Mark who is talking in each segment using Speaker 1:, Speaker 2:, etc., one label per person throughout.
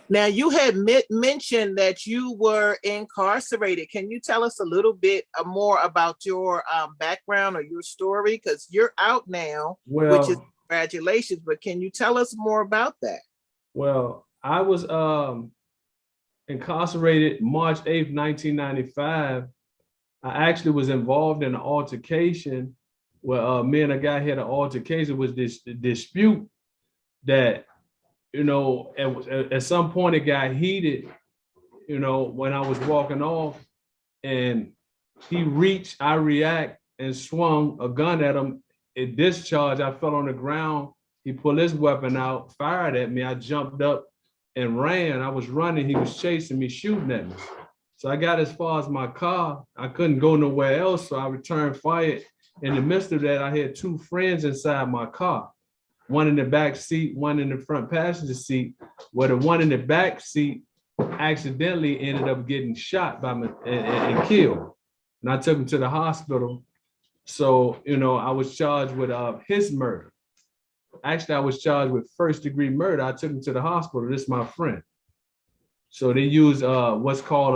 Speaker 1: Now, you had mentioned that you were incarcerated. Can you tell us a little bit more about your background or your story? Because you're out now, which is
Speaker 2: Well,
Speaker 1: congratulations, but can you tell us more about that?
Speaker 2: I was incarcerated March 8th, 1995. I actually was involved in an altercation where me and a guy had an altercation. It was this dispute that, at some point it got heated, when I was walking off, and he reached, I react and swung a gun at him. It discharged. I fell on the ground. He pulled his weapon out, fired at me. I jumped up and ran. I was running. He was chasing me, shooting at me. So I got as far as my car. I couldn't go nowhere else. So I returned fire. In the midst of that, I had two friends inside my car, one in the back seat, one in the front passenger seat, where the one in the back seat accidentally ended up getting shot by me and killed. And I took him to the hospital. So, I was charged with his murder. Actually, I was charged with first-degree murder. I took him to the hospital. This is my friend. So they use what's called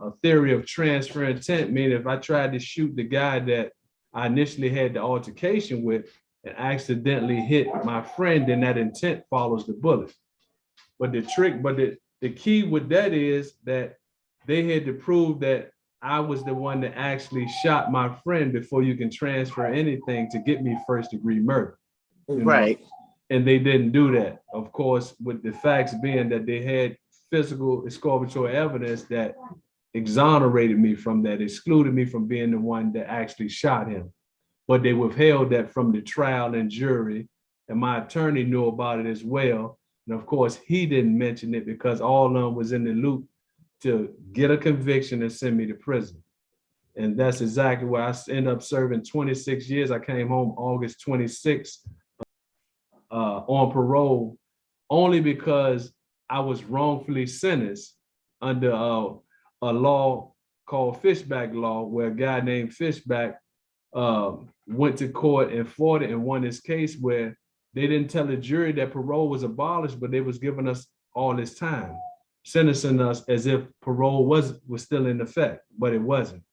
Speaker 2: a theory of transfer intent, meaning if I tried to shoot the guy that I initially had the altercation with and accidentally hit my friend, then that intent follows the bullet. But the key with that is that they had to prove that I was the one that actually shot my friend before you can transfer anything to get me first-degree murder.
Speaker 1: Right.
Speaker 2: And they didn't do that, of course, with the facts being that they had physical exculpatory evidence that exonerated me from that, excluded me from being the one that actually shot him. But they withheld that from the trial and jury, and my attorney knew about it as well. And of course, he didn't mention it because all of them was in the loop to get a conviction and send me to prison. And that's exactly where I ended up serving 26 years. I came home August 26th on parole, only because I was wrongfully sentenced under a law called Fishback Law, where a guy named Fishback went to court and fought it and won this case where they didn't tell the jury that parole was abolished, but they was giving us all this time, sentencing us as if parole was still in effect, but it wasn't.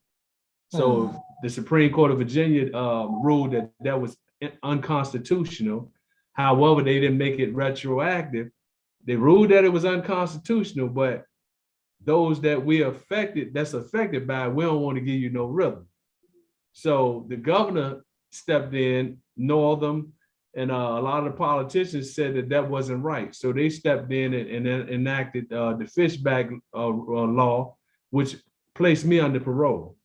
Speaker 2: So the Supreme Court of Virginia ruled that that was unconstitutional. However, they didn't make it retroactive. They ruled that it was unconstitutional, but those that that's affected by it, we don't want to give you no rhythm. So the governor stepped in, Northam, and a lot of the politicians said that that wasn't right. So they stepped in and enacted the Fishback law, which placed me under parole.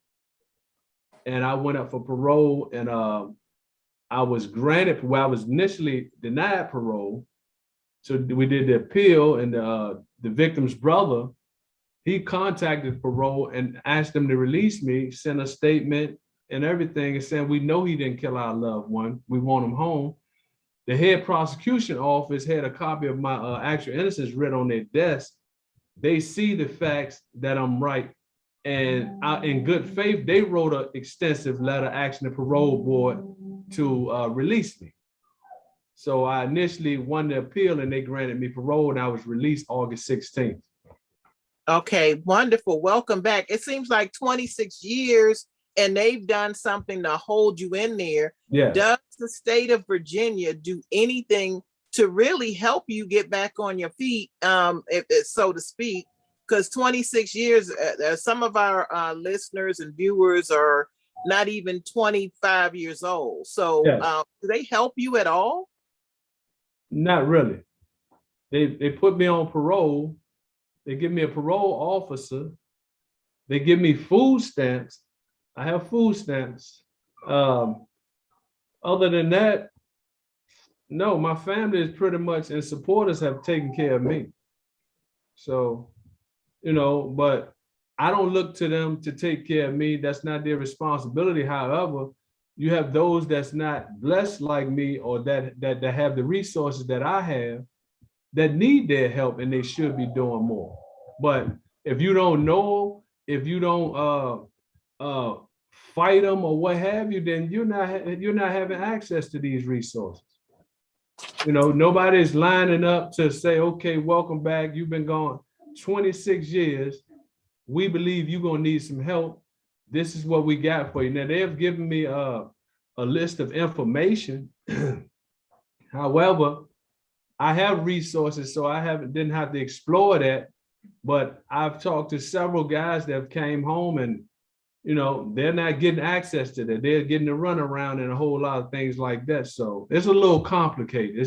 Speaker 2: And I went up for parole, and I was granted, I was initially denied parole. So we did the appeal, and the victim's brother, he contacted parole and asked them to release me, sent a statement and everything, and saying, we know he didn't kill our loved one. We want him home. The head prosecution office had a copy of my actual innocence writ on their desk. They see the facts that I'm right. And in good faith, they wrote an extensive letter asking the parole board to release me. So I initially won the appeal and they granted me parole, and I was released August 16th.
Speaker 1: Okay, wonderful. Welcome back. It seems like 26 years and they've done something to hold you in there.
Speaker 2: Yeah.
Speaker 1: Does the state of Virginia do anything to really help you get back on your feet, so to speak? Because 26 years, some of our listeners and viewers are not even 25 years old. So yes. Do they help you at all?
Speaker 2: Not really. They put me on parole. They give me a parole officer. They give me food stamps. I have food stamps. Other than that, no, my family is pretty much, and supporters have taken care of me. So, but I don't look to them to take care of me. That's not their responsibility. However, you have those that's not blessed like me, or that have the resources that I have, that need their help, and they should be doing more. But if you don't know, if you don't fight them or what have you, then you're not having access to these resources. You know, nobody's lining up to say, okay, welcome back. You've been gone 26 years. We believe you're going to need some help. This is what we got for you. Now, they've given me a list of information. However, I have resources, so I didn't have to explore that. But I've talked to several guys that have came home and, you know, they're not getting access to that. They're getting the runaround and a whole lot of things like that. So it's a little complicated.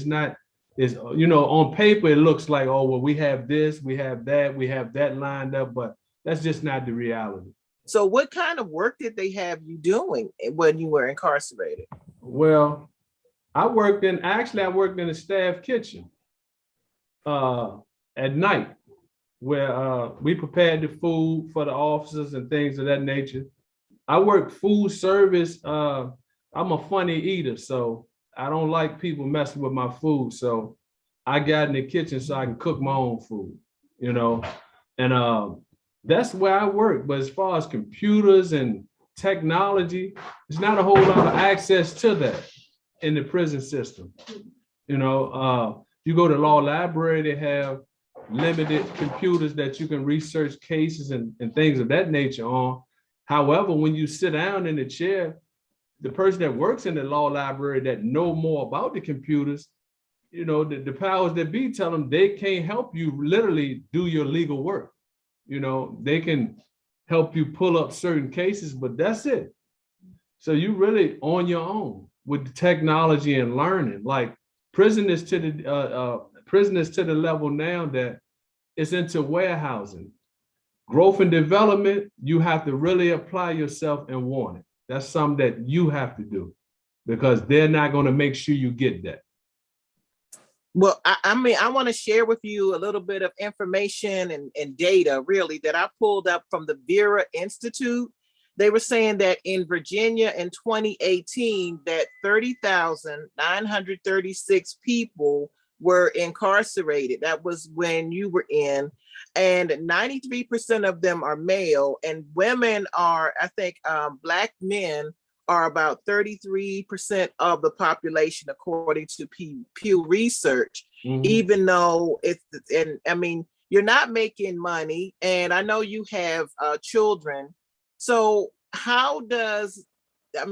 Speaker 2: It's, you know, on paper, it looks like, oh, well, we have this, we have that lined up, but that's just not the reality.
Speaker 1: So what kind of work did they have you doing when you were incarcerated?
Speaker 2: Well, I worked in a staff kitchen at night, where we prepared the food for the officers and things of that nature. I work food service. I'm a funny eater, so I don't like people messing with my food. So I got in the kitchen so I can cook my own food, you know, and that's where I work. But as far as computers and technology, there's not a whole lot of access to that in the prison system. You know, you go to law library, they have limited computers that you can research cases and things of that nature on. However, when you sit down in the chair, the person that works in the law library that know more about the computers, you know, the powers that be tell them they can't help you literally do your legal work. You know, they can help you pull up certain cases, but that's it. So you really on your own with the technology and learning. Like prison is to the level now that it's into warehousing. Growth and development, you have to really apply yourself and want it. That's something that you have to do because they're not going to make sure you get that.
Speaker 1: Well, I want to share with you a little bit of information and data really that I pulled up from the Vera Institute. They were saying that in Virginia in 2018, that 30,936 people were incarcerated. That was when you were in, and 93% of them are male, and women are, I think, Black men are about 33% of the population, according to Pew Research. Even though you're not making money, and I know you have children. So how does, I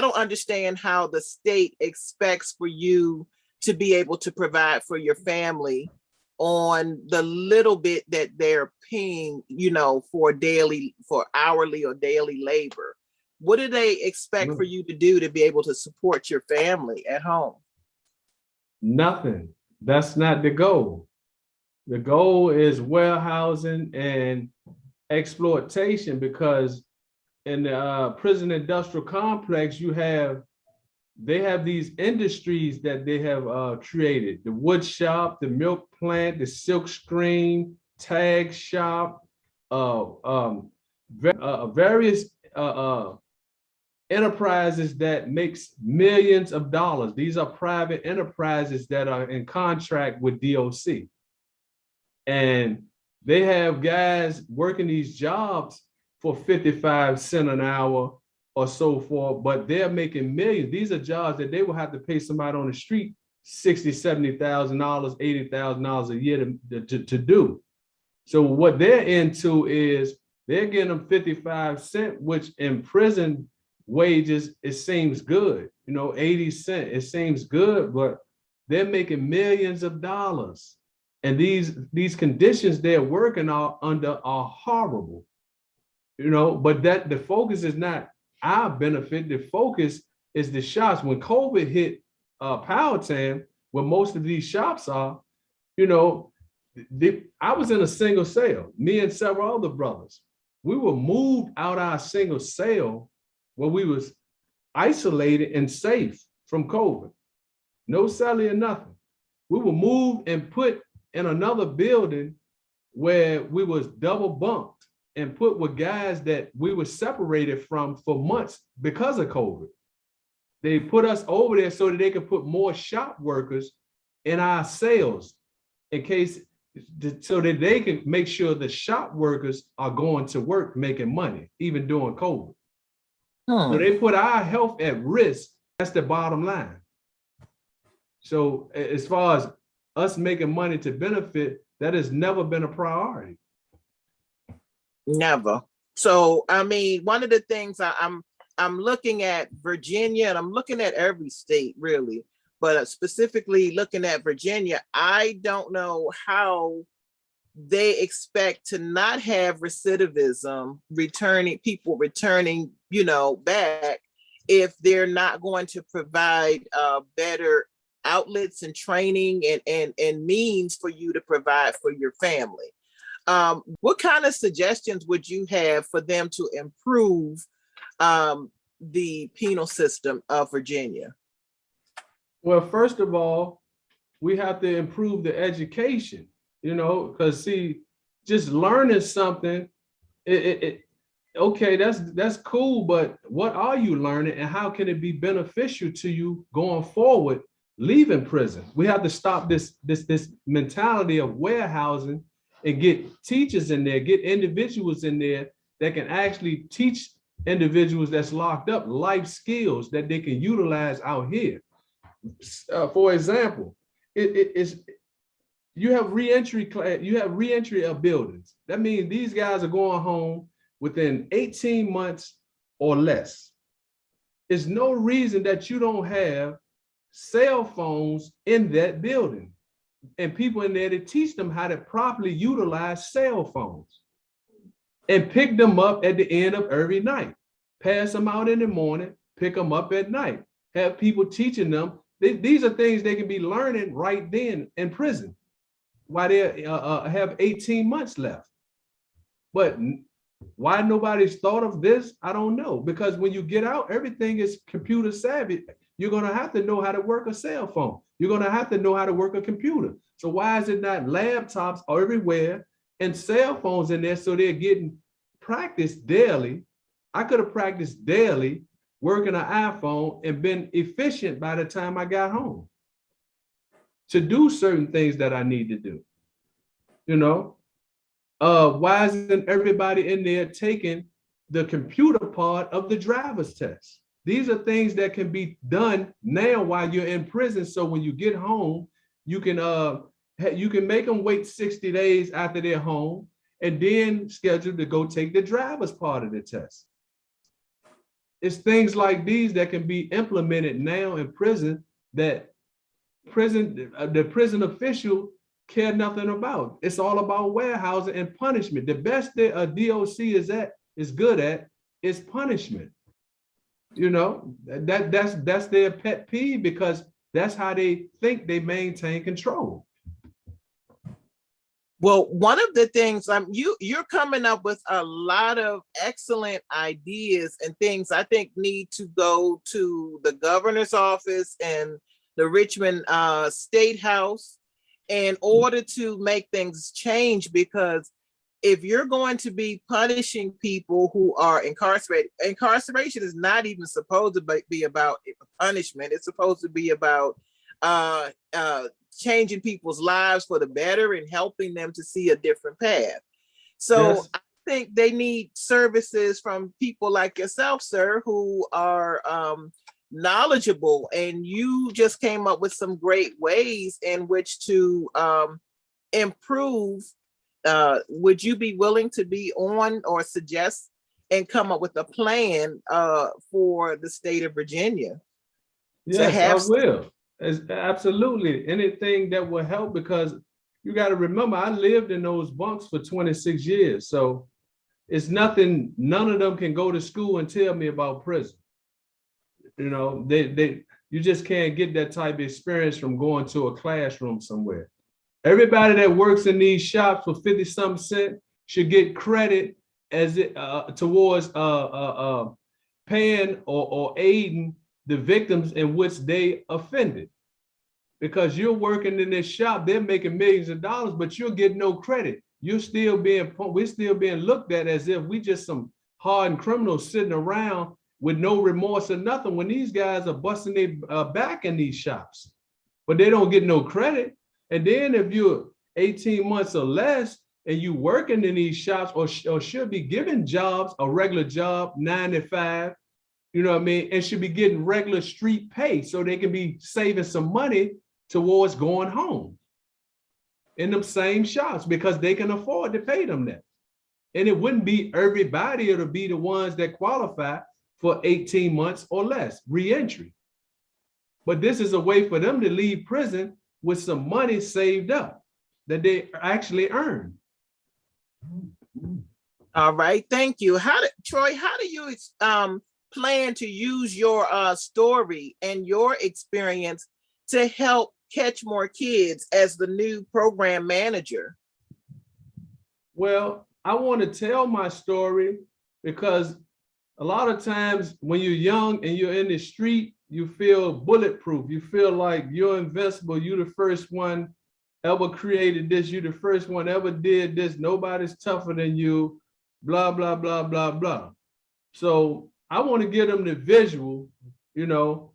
Speaker 1: don't understand how the state expects for you to be able to provide for your family on the little bit that they're paying, you know, for hourly or daily labor. What do they expect for you to do to be able to support your family at home?
Speaker 2: Nothing. That's not the goal. The goal is warehousing and exploitation, because in the prison industrial complex, they have these industries that they have created: the wood shop, the milk plant, the silk screen, tag shop, various enterprises that makes millions of dollars. These are private enterprises that are in contract with DOC. And they have guys working these jobs for 55 cents an hour or so forth, but they're making millions. These are jobs that they will have to pay somebody on the street $60,000, $70,000, $80,000 a year to do. So what they're into is they're getting them 55 cents, which in prison wages, it seems good. You know, 80 cents, it seems good, but they're making millions of dollars. And these conditions they're working under are horrible. You know, but that the focus is not our benefit. The focus is the shops. When COVID hit Powhatan, where most of these shops are, you know, I was in a single cell, me and several other brothers. We were moved out our single cell where we was isolated and safe from COVID. No celly or nothing. We were moved and put in another building where we was double bunked and put with guys that we were separated from for months because of COVID. They put us over there so that they could put more shop workers in our cells in case, so that they can make sure the shop workers are going to work making money, even during COVID. So they put our health at risk. That's the bottom line. So as far as us making money to benefit, that has never been a priority.
Speaker 1: Never. So, I mean, one of the things I'm looking at Virginia, and I'm looking at every state really, but specifically looking at Virginia, I don't know how they expect to not have recidivism, people returning, back, if they're not going to provide better outlets and training and means for you to provide for your family. What kind of suggestions would you have for them to improve the penal system of Virginia?
Speaker 2: Well, first of all, we have to improve the education, because see, just learning something, okay, that's cool, but what are you learning and how can it be beneficial to you going forward, leaving prison? We have to stop this mentality of warehousing and get teachers in there, get individuals in there that can actually teach individuals that's locked up life skills that they can utilize out here. For example, you have reentry class, you have reentry of buildings. That means these guys are going home within 18 months or less. There's no reason that you don't have cell phones in that building and people in there to teach them how to properly utilize cell phones and pick them up at the end of every night. Pass them out in the morning, pick them up at night. Have people teaching them. These are things they can be learning right then in prison while they have 18 months left. But why nobody's thought of this, I don't know. Because when you get out, everything is computer savvy. You're going to have to know how to work a cell phone. You're going to have to know how to work a computer. So why is it not laptops everywhere and cell phones in there so they're getting practice daily? I could have practiced daily working an iPhone and been efficient by the time I got home to do certain things that I need to do. Why isn't everybody in there taking the computer part of the driver's test? These are things that can be done now while you're in prison. So when you get home, you can make them wait 60 days after they're home and then schedule to go take the driver's part of the test. It's things like these that can be implemented now in prison that the prison official care nothing about. It's all about warehousing and punishment. The best that a DOC is good at is punishment. That's their pet peeve because that's how they think they maintain control.
Speaker 1: Well, one of the things you're coming up with a lot of excellent ideas and things I think need to go to the governor's office and the Richmond State House in order to make things change, because if you're going to be punishing people who are incarcerated, incarceration is not even supposed to be about punishment. It's supposed to be about changing people's lives for the better and helping them to see a different path. So yes. I think they need services from people like yourself, sir, who are knowledgeable, and you just came up with some great ways in which to improve. Would you be willing to be on or suggest and come up with a plan for the state of Virginia?
Speaker 2: Yes, I will. Absolutely. Anything that will help, because you got to remember, I lived in those bunks for 26 years. So it's nothing, none of them can go to school and tell me about prison. You just can't get that type of experience from going to a classroom somewhere. Everybody that works in these shops for 50-something cents should get credit as it towards paying or aiding the victims in which they offended. Because you're working in this shop, they're making millions of dollars, but you'll get no credit. We're still being looked at as if we just some hardened criminals sitting around with no remorse or nothing, when these guys are busting their back in these shops, but they don't get no credit. And then if you're 18 months or less and you working in these shops or should be given jobs, a regular job, 9 to 5, and should be getting regular street pay so they can be saving some money towards going home in them same shops because they can afford to pay them that. And it wouldn't be everybody, it'll be the ones that qualify for 18 months or less reentry. But this is a way for them to leave prison with some money saved up that they actually earn.
Speaker 1: All right, thank you. Troy, how do you plan to use your story and your experience to help Ketchmore Kids as the new program manager?
Speaker 2: Well, I want to tell my story because a lot of times when you're young and you're in the street, you feel bulletproof. You feel like you're invincible. You're the first one ever created this. You're the first one ever did this. Nobody's tougher than you, blah, blah, blah, blah, blah. So I want to give them the visual, you know,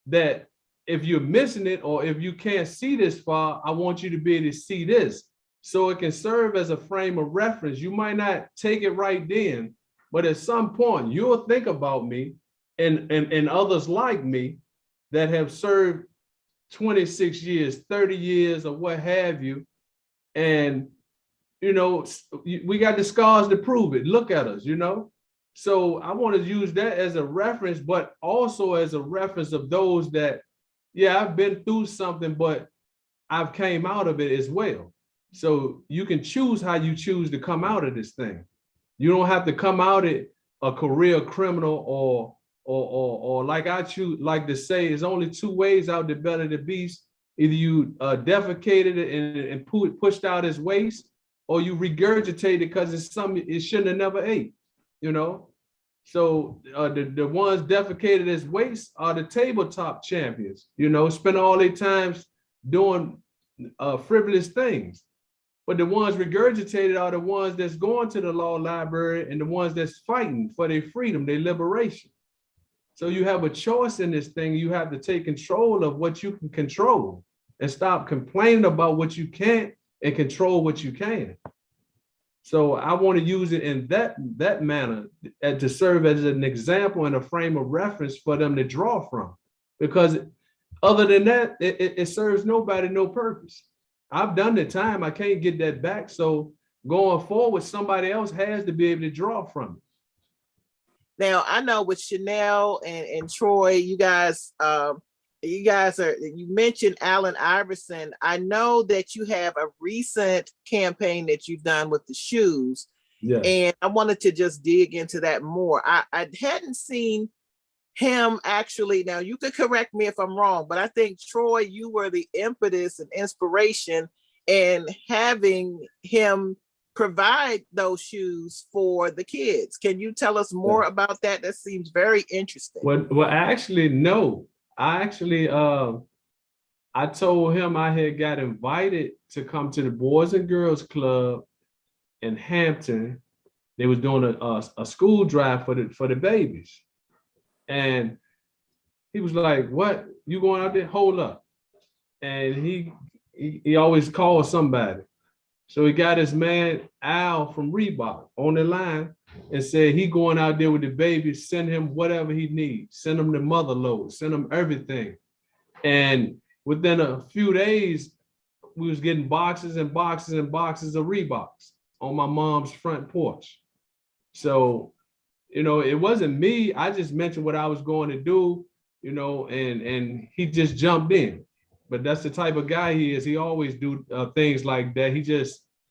Speaker 2: that if you're missing it or if you can't see this far, I want you to be able to see this. So it can serve as a frame of reference. You might not take it right then, but at some point you'll think about me and others like me that have served 26 years, 30 years, or what have you. And, you know, we got the scars to prove it. Look at us, you know? So I want to use that as a reference, but also as a reference of those that, yeah, I've been through something, but I've came out of it as well. So you can choose how you choose to come out of this thing. You don't have to come out it a career criminal or like I like to say, there's only two ways out to better the beast. Either you defecated it and pushed out his waste, or you regurgitated it because it's something it shouldn't have never ate, you know? So the ones defecated as waste are the tabletop champions, you know, spend all their times doing frivolous things. But the ones regurgitated are the ones that's going to the law library and the ones that's fighting for their freedom, their liberation. So you have a choice in this thing. You have to take control of what you can control and stop complaining about what you can't and control what you can. So I want to use it in that manner to serve as an example and a frame of reference for them to draw from. Because other than that, it serves nobody no purpose. I've done the time, I can't get that back. So going forward, somebody else has to be able to draw from it.
Speaker 1: Now, I know with Chanell and Troy, you guys you mentioned Allen Iverson. I know that you have a recent campaign that you've done with the shoes.
Speaker 2: Yeah.
Speaker 1: And I wanted to just dig into that more. I hadn't seen him actually. Now you could correct me if I'm wrong, but I think Troy, you were the impetus and inspiration in having him provide those shoes for the kids. Can you tell us more about that? That seems very interesting.
Speaker 2: Well, actually, no. I told him I had got invited to come to the Boys and Girls Club in Hampton. They was doing a school drive for the babies. And he was like, "What? You going out there? Hold up." And he always called somebody. So he got his man Al from Reebok on the line and said he going out there with the babies, send him whatever he needs, send him the mother load, send him everything. And within a few days, we was getting boxes and boxes and boxes of Reeboks on my mom's front porch. So, you know, it wasn't me. I just mentioned what I was going to do, you know, and he just jumped in. But that's the type of guy he is. He always do things like that.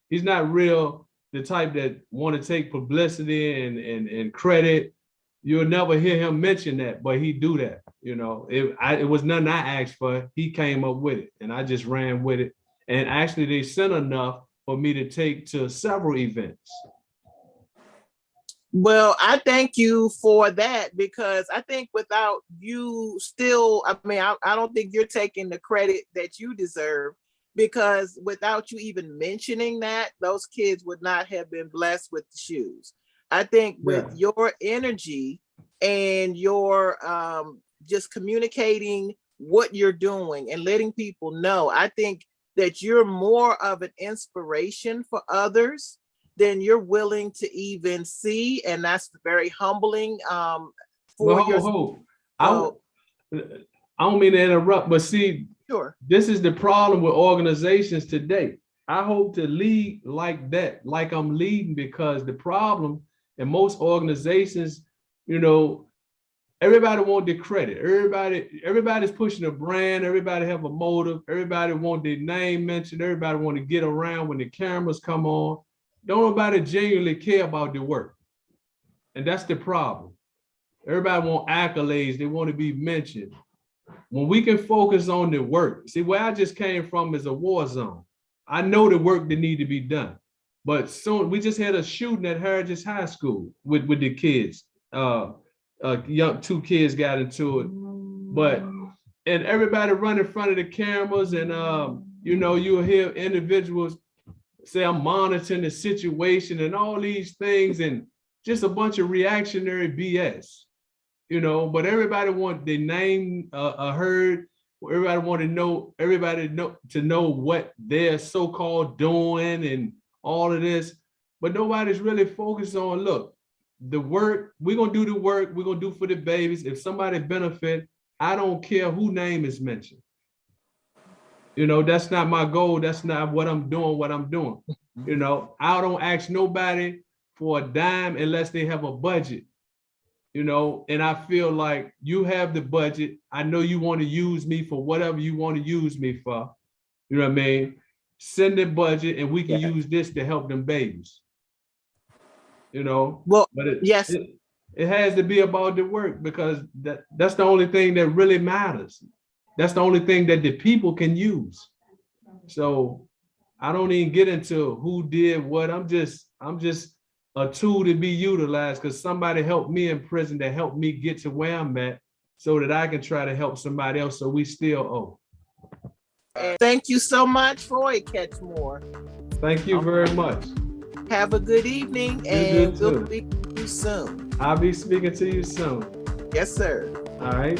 Speaker 2: He's not real the type that want to take publicity and credit. You'll never hear him mention that, but he do that. You know, it was nothing I asked for. He came up with it, and I just ran with it. And actually, they sent enough for me to take to several events.
Speaker 1: Well, I thank you for that, because I think without you I don't think you're taking the credit that you deserve, because without you even mentioning that, those kids would not have been blessed with the shoes. I think with your energy and your just communicating what you're doing and letting people know, I think that you're more of an inspiration for others than you're willing to even see, and that's very humbling for your.
Speaker 2: I don't mean to interrupt, but see,
Speaker 1: Sure.
Speaker 2: this is the problem with organizations today. I hope to lead like that, like I'm leading, because the problem in most organizations, you know, everybody want the credit. Everybody's pushing a brand. Everybody have a motive. Everybody want their name mentioned. Everybody want to get around when the cameras come on. Don't nobody genuinely care about the work. And that's the problem. Everybody want accolades. They want to be mentioned. When we can focus on the work, see, where I just came from is a war zone. I know the work that need to be done, but soon we just had a shooting at Heritage High School with the kids. Young 2 kids got into it, and everybody run in front of the cameras, and you know, you'll hear individuals say, I'm monitoring the situation and all these things, and just a bunch of reactionary BS. You know, but everybody want their name heard. Everybody want to know, to know what they're so-called doing and all of this. But nobody's really focused on, look, the work, we're going to do the work, we're going to do for the babies. If somebody benefit, I don't care who name is mentioned. You know, that's not my goal. That's not what I'm doing, You know, I don't ask nobody for a dime unless they have a budget. You know, and I feel like you have the budget. I know you want to use me for whatever you want to use me for. You know what I mean? Send the budget and we can use this to help them babies. You know,
Speaker 1: well,
Speaker 2: but
Speaker 1: it
Speaker 2: has to be about the work, because that's the only thing that really matters. That's the only thing that the people can use. So I don't even get into who did what. I'm just a tool to be utilized, because somebody helped me in prison that helped me get to where I'm at, so that I can try to help somebody else, so we still owe.
Speaker 1: And thank you so much, Troy Ketchmore.
Speaker 2: Thank you very much.
Speaker 1: Have a good evening, and we'll speak to you soon.
Speaker 2: I'll be speaking to you soon.
Speaker 1: Yes, sir.
Speaker 2: All right.